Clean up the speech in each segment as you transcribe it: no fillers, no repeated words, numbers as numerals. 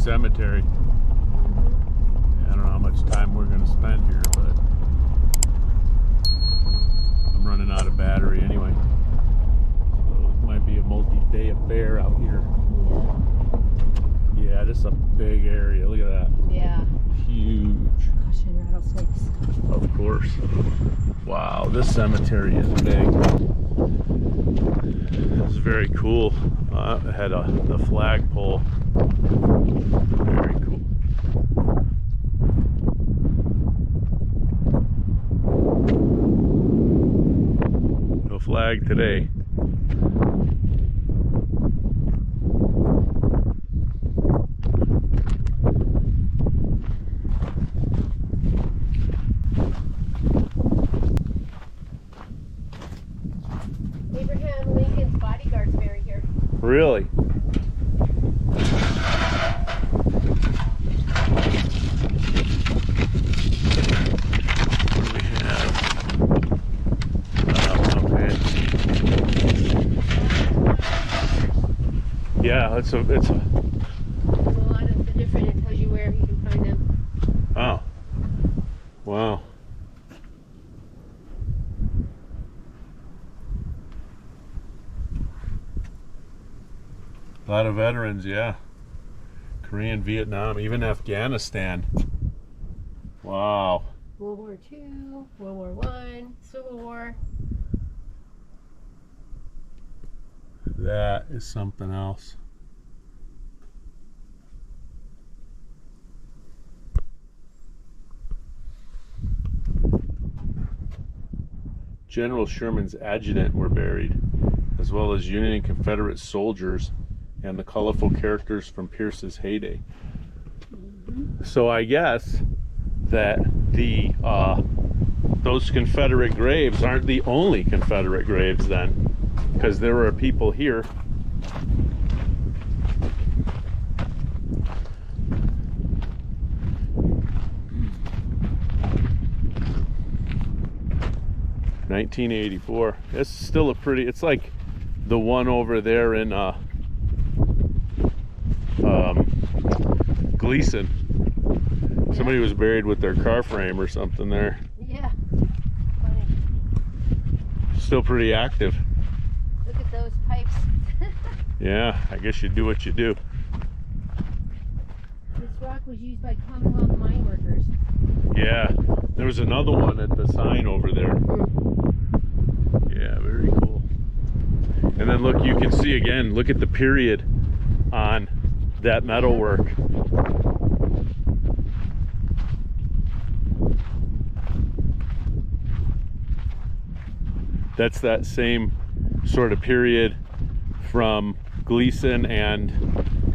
cemetery. I don't know how much time we're going to spend here, but I'm running out of battery anyway. So it might be a multi-day affair out here. Yeah, this is a big area. Look at that. Yeah. Huge. Caution rattlesnakes. Of course. Wow, this cemetery is big. This is very cool. It had the flagpole. Very cool. No flag today. Abraham Lincoln's bodyguard's buried here. Really? What do we have? Okay. Yeah, it's a A lot of the different, it tells you where you can find them. oh. Wow. A lot of veterans, yeah. Korean, Vietnam, even Afghanistan. Wow. World War II, World War I, Civil War. That is something else. General Sherman's adjudant were buried, as well as Union and Confederate soldiers and the colorful characters from Pearce's heyday. So I guess that those Confederate graves aren't the only Confederate graves then, because there were people here. (1984). It's still a pretty. It's like the one over there in Gleason. Somebody was buried with their car frame or something there. Yeah. Funny. Still pretty active. Look at those pipes. Yeah, I guess you do what you do. This rock was used by Commonwealth mine workers. Yeah, there was another one at the sign over there. Yeah, very cool. And then look, you can see again, look at the period on that metalwork. That's that same sort of period from Gleason and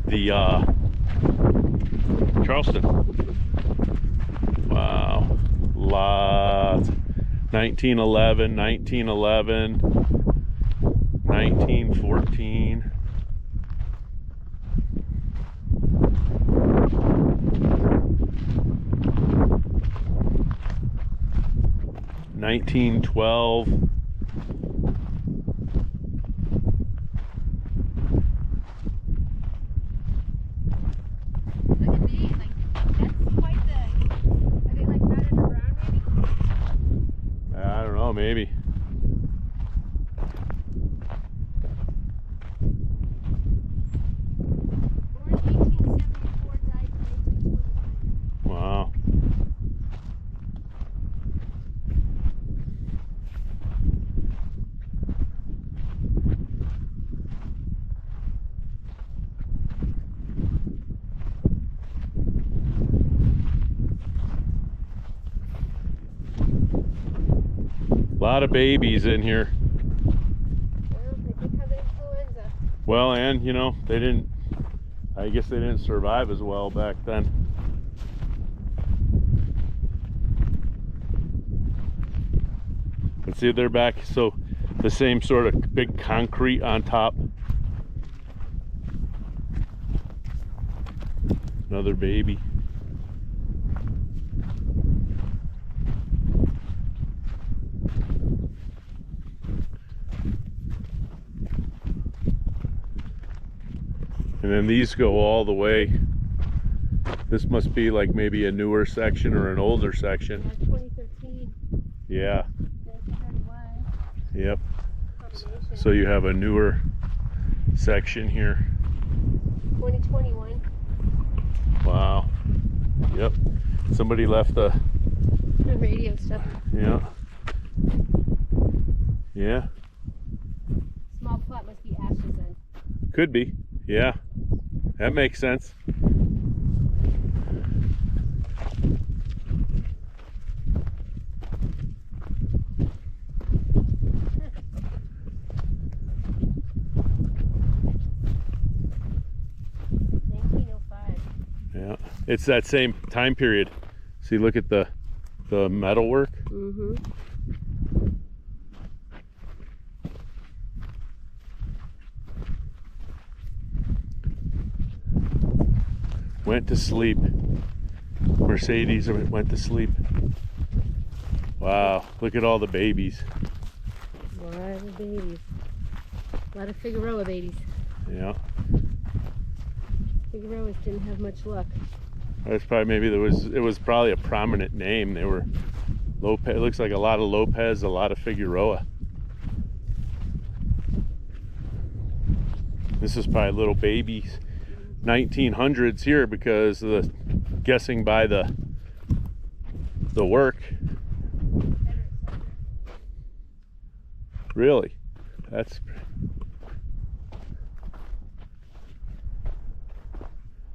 the Charleston. Wow, lots. 1911, 1911, 1914. (1912). Look at these, like, that's quite the, are they like not underground maybe? I don't know, maybe. Born 1874, died 1929. Wow. A lot of babies in here. Well, they did have influenza. Well, and you know, they didn't, I guess they didn't survive as well back then. And see, they're back, so the same sort of big concrete on top. Another baby. And then these go all the way This must be like maybe a newer section or an older section. Yeah, 2013. Yeah. 1931. Yep. Combination. So you have a newer section here. 2021. Wow. Yep. Somebody left the. The radio stuff. Yeah. Yeah. Small plot must be ashes then. Could be. Yeah. That makes sense. Yeah, it's that same time period. See, look at the metalwork. Mm-hmm. Went to sleep. Mercedes went to sleep. Wow, look at all the babies. A lot of babies. A lot of Figueroa babies. Yeah. Figueroas didn't have much luck. That's probably maybe it was probably a prominent name. They were Lopez. It looks like a lot of Lopez, a lot of Figueroa. This is probably little babies, 1900s here because of the guessing by the work. Really, that's.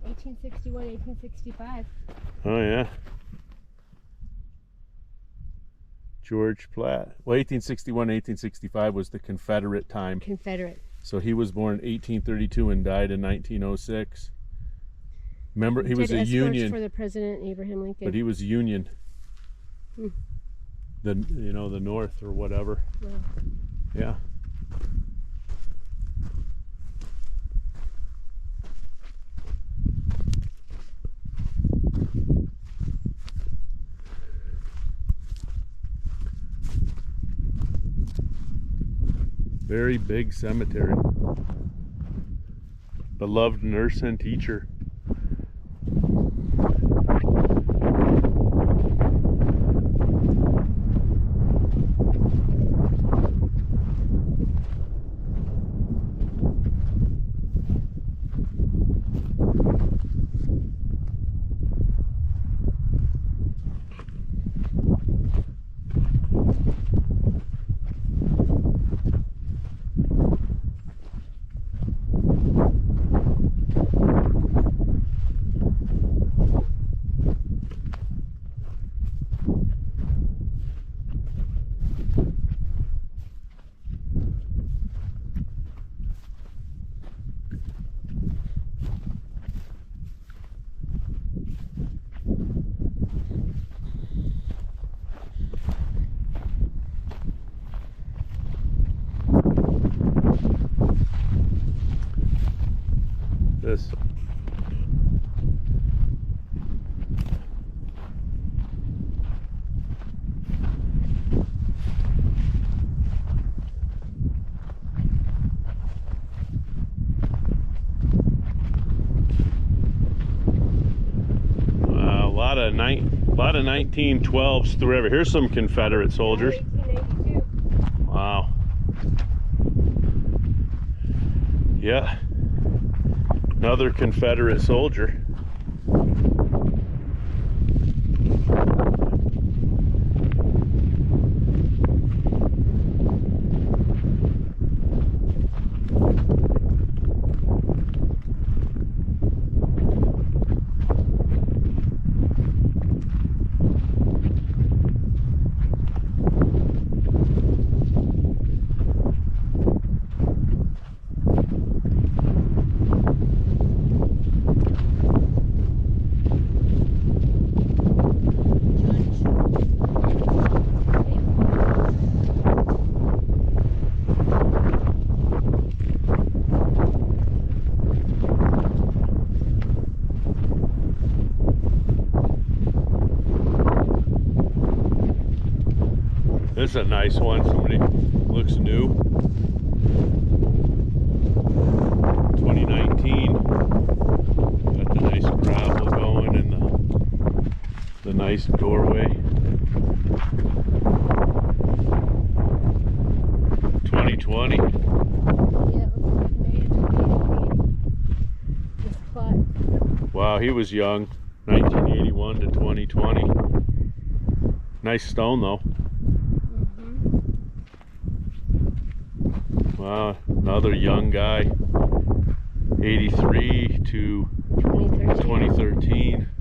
1861, 1865. Oh yeah. George Platt. Well, 1861, 1865 was the Confederate time. Confederate. So he was born in 1832 and died in 1906. Remember, he was a Union. For the president, Abraham Lincoln. But he was Union. Hmm. The the North or whatever. Wow. Yeah. Very big cemetery. Beloved nurse and teacher. This. A lot of 1912s through ever. Here's some Confederate soldiers. 1892. Wow. Yeah. Another Confederate soldier. This is a nice one. Somebody looks new. 2019. Got the nice gravel going and the 2020. Yeah, it looks like May of 2018. This plot. Wow, he was young. 1981 to 2020. Nice stone though. Wow, another young guy. 83 to 2013. 2013.